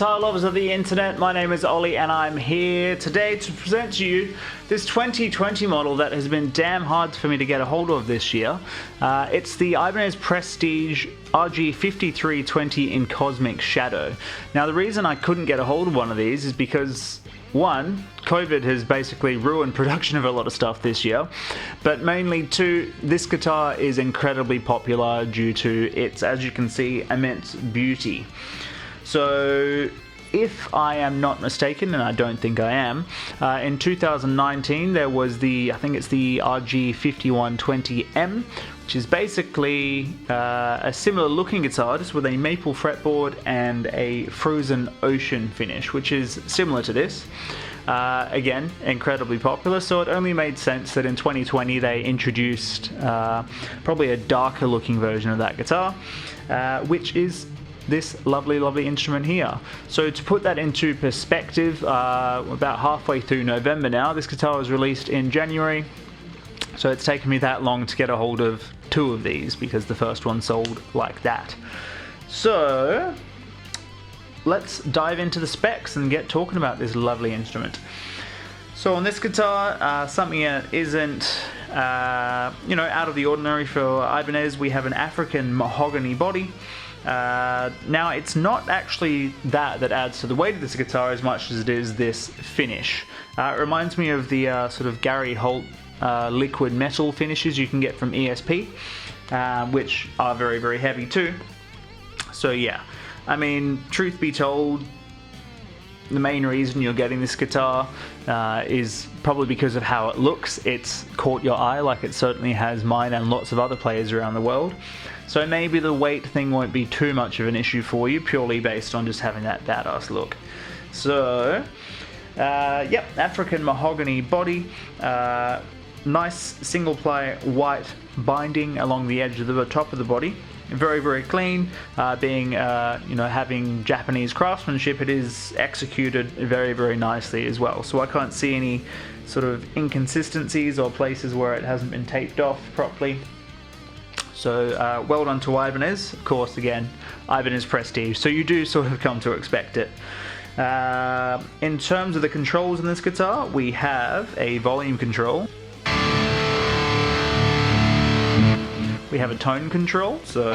Guitar lovers of the internet, my name is Ollie and I'm here today to present to you this 2020 model that has been damn hard for me to get a hold of this year. It's the Ibanez Prestige RG5320 in Cosmic Shadow. Now the reason I couldn't get a hold of one of these is because one, COVID has basically ruined production of a lot of stuff this year, but mainly two, this guitar is incredibly popular due to its, as you can see, immense beauty. So if I am not mistaken, and I don't think I am, in 2019 there was I think it's the RG5120M, which is basically a similar looking guitar just with a maple fretboard and a frozen ocean finish, which is similar to this. Again, incredibly popular, so it only made sense that in 2020 they introduced probably a darker looking version of that guitar, which is this lovely instrument here. So to put that into perspective, about halfway through November now, this guitar was released in January, so it's taken me that long to get a hold of two of these because the first one sold like that. So let's dive into the specs and get talking about this lovely instrument. So on this guitar, something that isn't out of the ordinary for Ibanez, we have an African mahogany body. Now it's not actually that adds to the weight of this guitar as much as it is this finish. It reminds me of the sort of Gary Holt liquid metal finishes you can get from ESP, which are very heavy too. So yeah, I mean, truth be told, the main reason you're getting this guitar is probably because of how it looks. It's caught your eye like it certainly has mine and lots of other players around the world. So maybe the weight thing won't be too much of an issue for you, purely based on just having that badass look. So, yep, African mahogany body, nice single ply white binding along the edge of the top of the body. Very clean, being having Japanese craftsmanship, it is executed very nicely as well. So I can't see any sort of inconsistencies or places where it hasn't been taped off properly. So well done to Ibanez. Of course, again, Ibanez Prestige, so you do sort of come to expect it. In terms of the controls in this guitar, we have a volume control. We have a tone control, so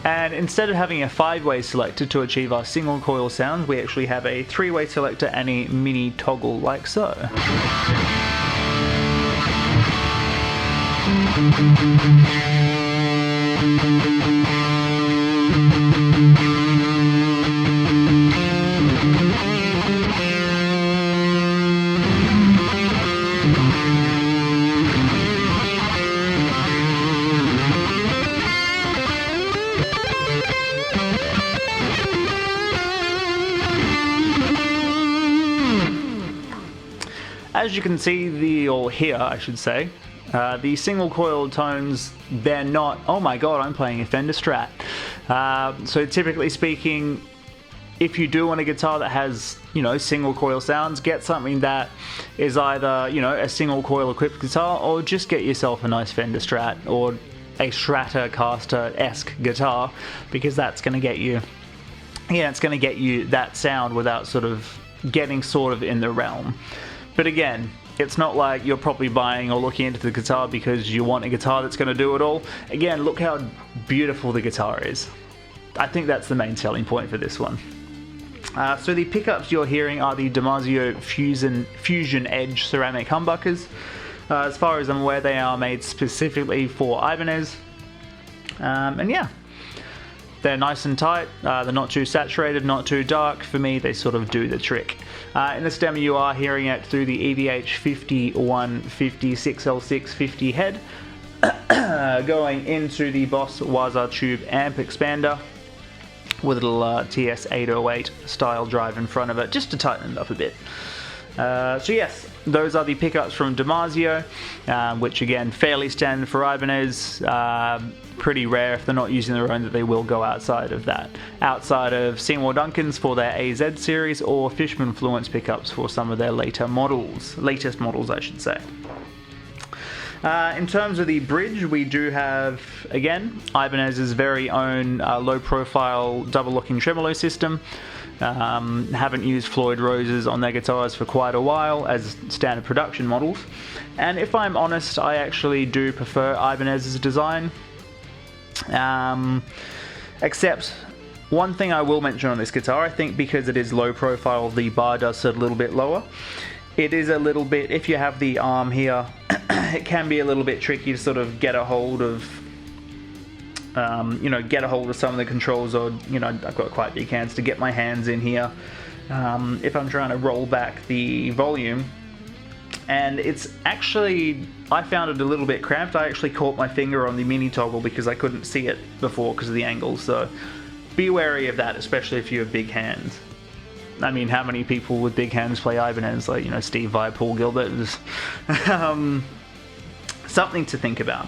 and instead of having a 5-way selector to achieve our single coil sound, we actually have a 3-way selector and a mini toggle like so. As you can see, or hear I should say, the single coil tones, they're not, oh my god, I'm playing a Fender Strat. So typically speaking, if you do want a guitar that has, single coil sounds, get something that is either, a single coil equipped guitar, or just get yourself a nice Fender Strat or a Stratocaster-esque guitar, because that's going to get you, it's going to get you that sound without sort of getting in the realm. But again, it's not like you're probably buying or looking into the guitar because you want a guitar that's going to do it all. Again, look how beautiful the guitar is. I think that's the main selling point for this one. So the pickups you're hearing are the Damasio Fusion Edge ceramic humbuckers. As far as I'm aware, they are made specifically for Ibanez. And yeah, they're nice and tight. They're not too saturated, not too dark. For me, they sort of do the trick. In this demo, you are hearing it through the EVH5150 6L650 head, going into the Boss WAZA tube amp expander with a little TS808 style drive in front of it, just to tighten it up a bit. So yes, those are the pickups from Damasio, which again, fairly standard for Ibanez. Pretty rare if they're not using their own that they will go outside of that. Outside of Seymour Duncan's for their AZ series, or Fishman Fluence pickups for some of their latest models I should say. In terms of the bridge, we do have, again, Ibanez's very own low-profile double-locking tremolo system. Haven't used Floyd Roses on their guitars for quite a while as standard production models. And if I'm honest, I actually do prefer Ibanez's design. Except one thing I will mention on this guitar, I think because it is low-profile, the bar does sit a little bit lower. It is a little bit, if you have the arm here, it can be a little bit tricky to sort of get a hold of, get a hold of some of the controls, or, I've got quite big hands to get my hands in here if I'm trying to roll back the volume. And it's actually, I found it a little bit cramped. I actually caught my finger on the mini toggle because I couldn't see it before because of the angle, so be wary of that, especially if you have big hands. I mean, how many people with big hands play Ibanez? Like, Steve Vai, Paul Gilbert. Something to think about.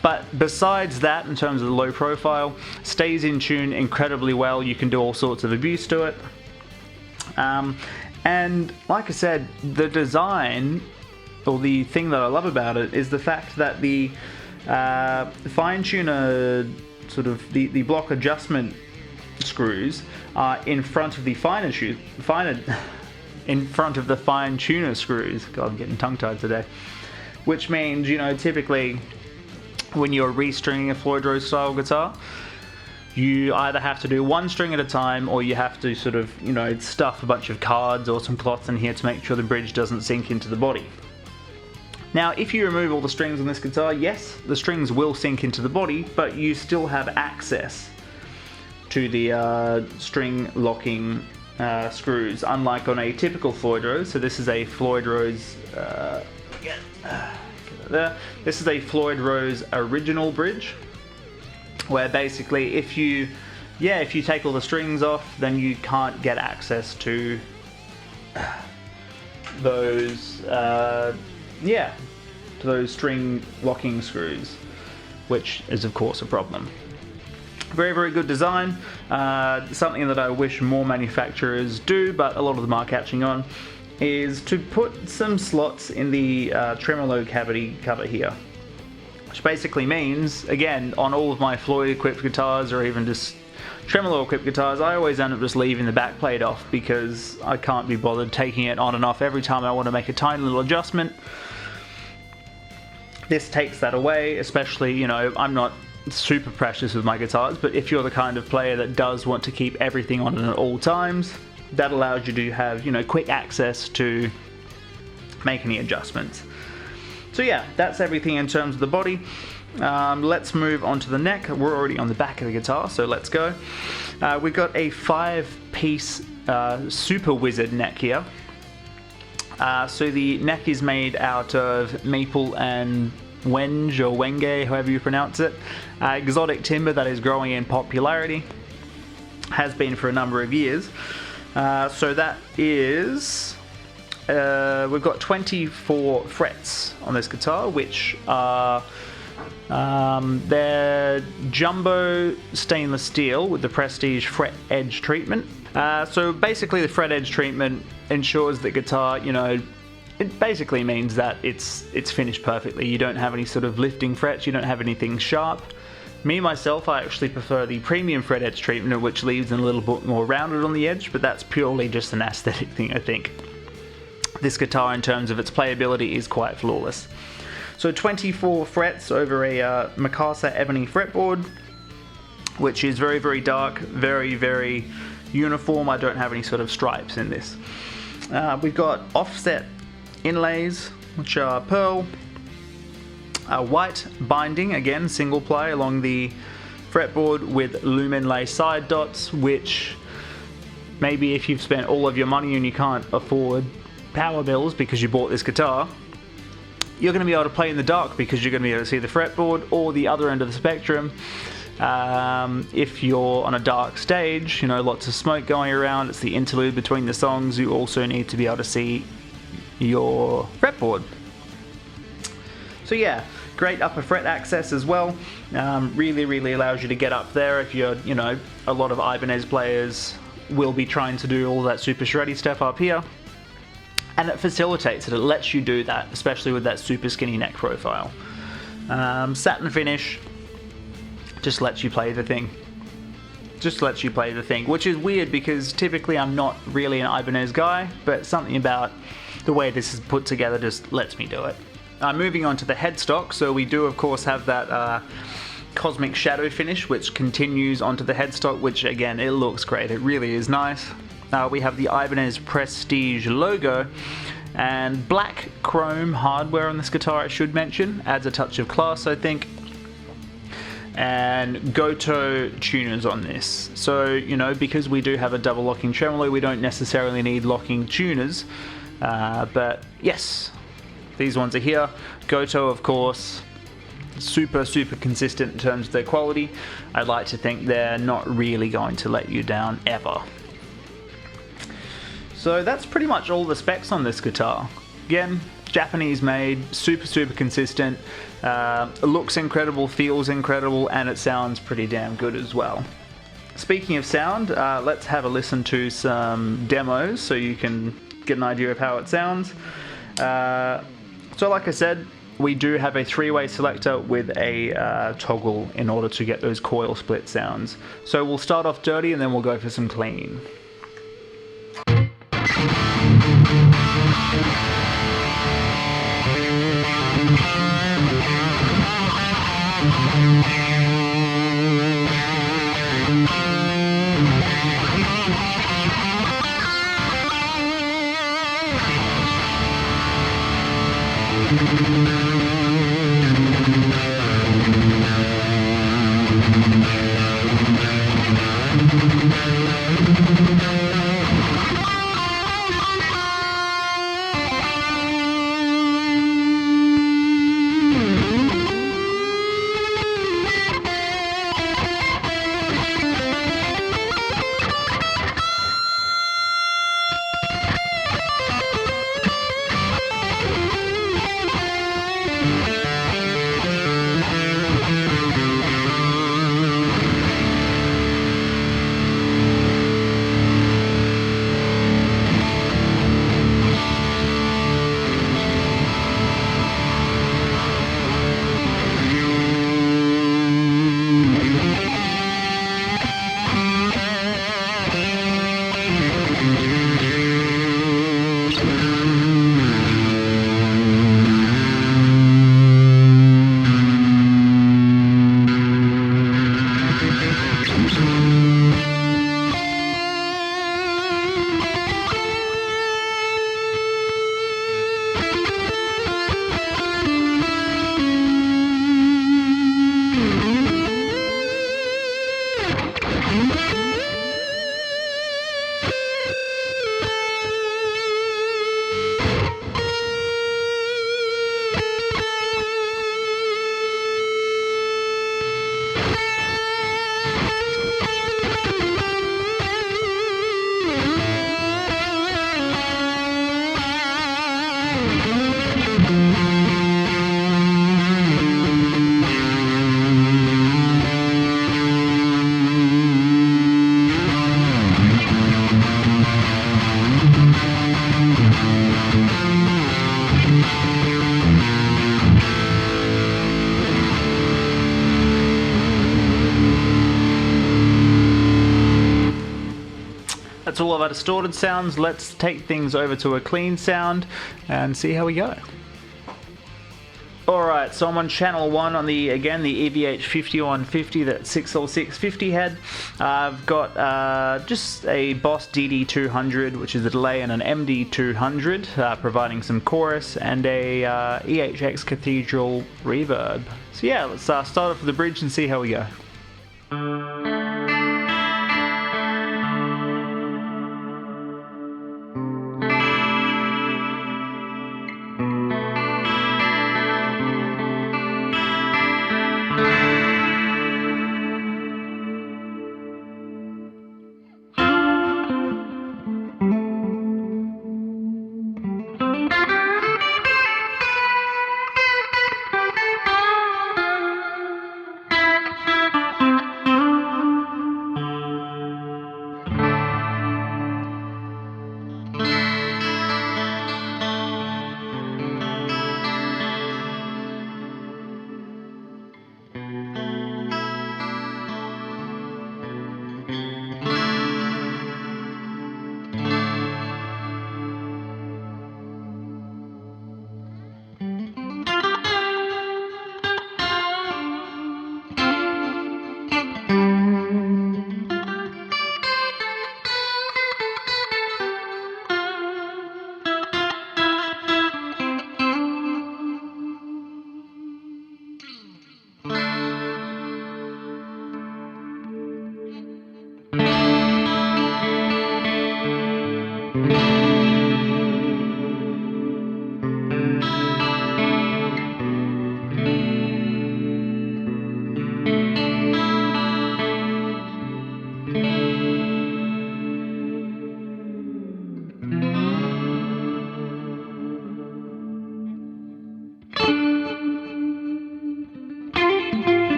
But besides that, in terms of the low profile, stays in tune incredibly well. You can do all sorts of abuse to it. And like I said, the design, or the thing that I love about it, is the fact that the fine tuner, sort of the block adjustment screws are in front of the fine tuner screws. God, I'm getting tongue-tied today. Which means, typically when you're restringing a Floyd Rose style guitar, you either have to do one string at a time, or you have to sort of, stuff a bunch of cards or some cloths in here to make sure the bridge doesn't sink into the body. Now, if you remove all the strings on this guitar, yes, the strings will sink into the body, but you still have access to the string locking screws, unlike on a typical Floyd Rose. So this is a Floyd Rose, this is a Floyd Rose original bridge, where basically if you take all the strings off, then you can't get access to those to those string locking screws, which is of course a problem. Very, very good design. Something that I wish more manufacturers do, but a lot of them are catching on, is to put some slots in the tremolo cavity cover here. Which basically means, again, on all of my Floyd equipped guitars, or even just tremolo equipped guitars, I always end up just leaving the back plate off because I can't be bothered taking it on and off every time I want to make a tiny little adjustment. This takes that away, especially, I'm not super precious with my guitars, but if you're the kind of player that does want to keep everything on at all times, that allows you to have, quick access to make any adjustments. So yeah, that's everything in terms of the body. Let's move on to the neck. We're already on the back of the guitar, so let's go. We've got a 5-piece Super Wizard neck here. So the neck is made out of maple and wenge, or wenge, however you pronounce it. Exotic timber that is growing in popularity. Has been for a number of years. So that is... we've got 24 frets on this guitar, which are they're jumbo stainless steel with the Prestige fret edge treatment. So basically the fret edge treatment ensures that guitar, it basically means that it's finished perfectly. You don't have any sort of lifting frets, you don't have anything sharp. Me, myself, I actually prefer the premium fret edge treatment, which leaves them a little bit more rounded on the edge, but that's purely just an aesthetic thing, I think. This guitar, in terms of its playability, is quite flawless. So 24 frets over a Mikasa ebony fretboard, which is very, very dark, very, very uniform. I don't have any sort of stripes in this. We've got offset inlays which are pearl, white binding, again single ply along the fretboard with lumen lay side dots, which maybe if you've spent all of your money and you can't afford power bills because you bought this guitar, you're going to be able to play in the dark because you're going to be able to see the fretboard, or the other end of the spectrum. If you're on a dark stage, you know, lots of smoke going around, it's the interlude between the songs, you also need to be able to see your fretboard. So yeah, great upper fret access as well. Really allows you to get up there if you're, you know, a lot of Ibanez players will be trying to do all that super shreddy stuff up here. And it facilitates it, it lets you do that, especially with that super skinny neck profile. Satin finish just lets you play the thing. Which is weird because typically I'm not really an Ibanez guy, but something about the way this is put together just lets me do it. Moving on to the headstock, so we do of course have that cosmic shadow finish which continues onto the headstock, which again, it looks great, it really is nice. We have the Ibanez Prestige logo, and black chrome hardware on this guitar, I should mention, adds a touch of class I think. And Goto tuners on this. So, you know, because we do have a double locking tremolo, we don't necessarily need locking tuners. But yes, these ones are here. Goto, of course, super consistent in terms of their quality. I'd like to think they're not really going to let you down ever. So that's pretty much all the specs on this guitar. Again, Japanese made, super consistent, looks incredible, feels incredible, and it sounds pretty damn good as well. Speaking of sound, let's have a listen to some demos so you can get an idea of how it sounds. So like I said, we do have a 3-way selector with a toggle in order to get those coil split sounds. So we'll start off dirty and then we'll go for some clean. That's all of our distorted sounds. Let's take things over to a clean sound and see how we go. Alright, so I'm on channel 1 on the EVH5150 that 6L650 had. I've got just a Boss DD200, which is a delay, and an MD200, providing some chorus, and a EHX Cathedral reverb. So yeah, let's start off with the bridge and see how we go.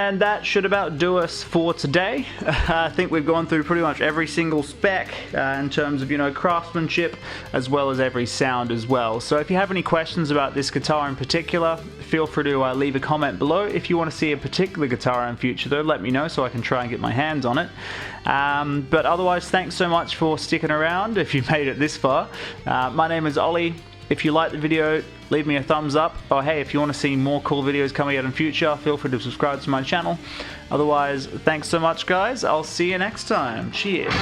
And that should about do us for today. I think we've gone through pretty much every single spec in terms of, you know, craftsmanship, as well as every sound as well. So if you have any questions about this guitar in particular, feel free to leave a comment below. If you want to see a particular guitar in future though, let me know so I can try and get my hands on it. But otherwise, thanks so much for sticking around if you made it this far. My name is Ollie. If you liked the video, leave me a thumbs up. Or hey, if you want to see more cool videos coming out in future, feel free to subscribe to my channel. Otherwise, thanks so much guys. I'll see you next time. Cheers.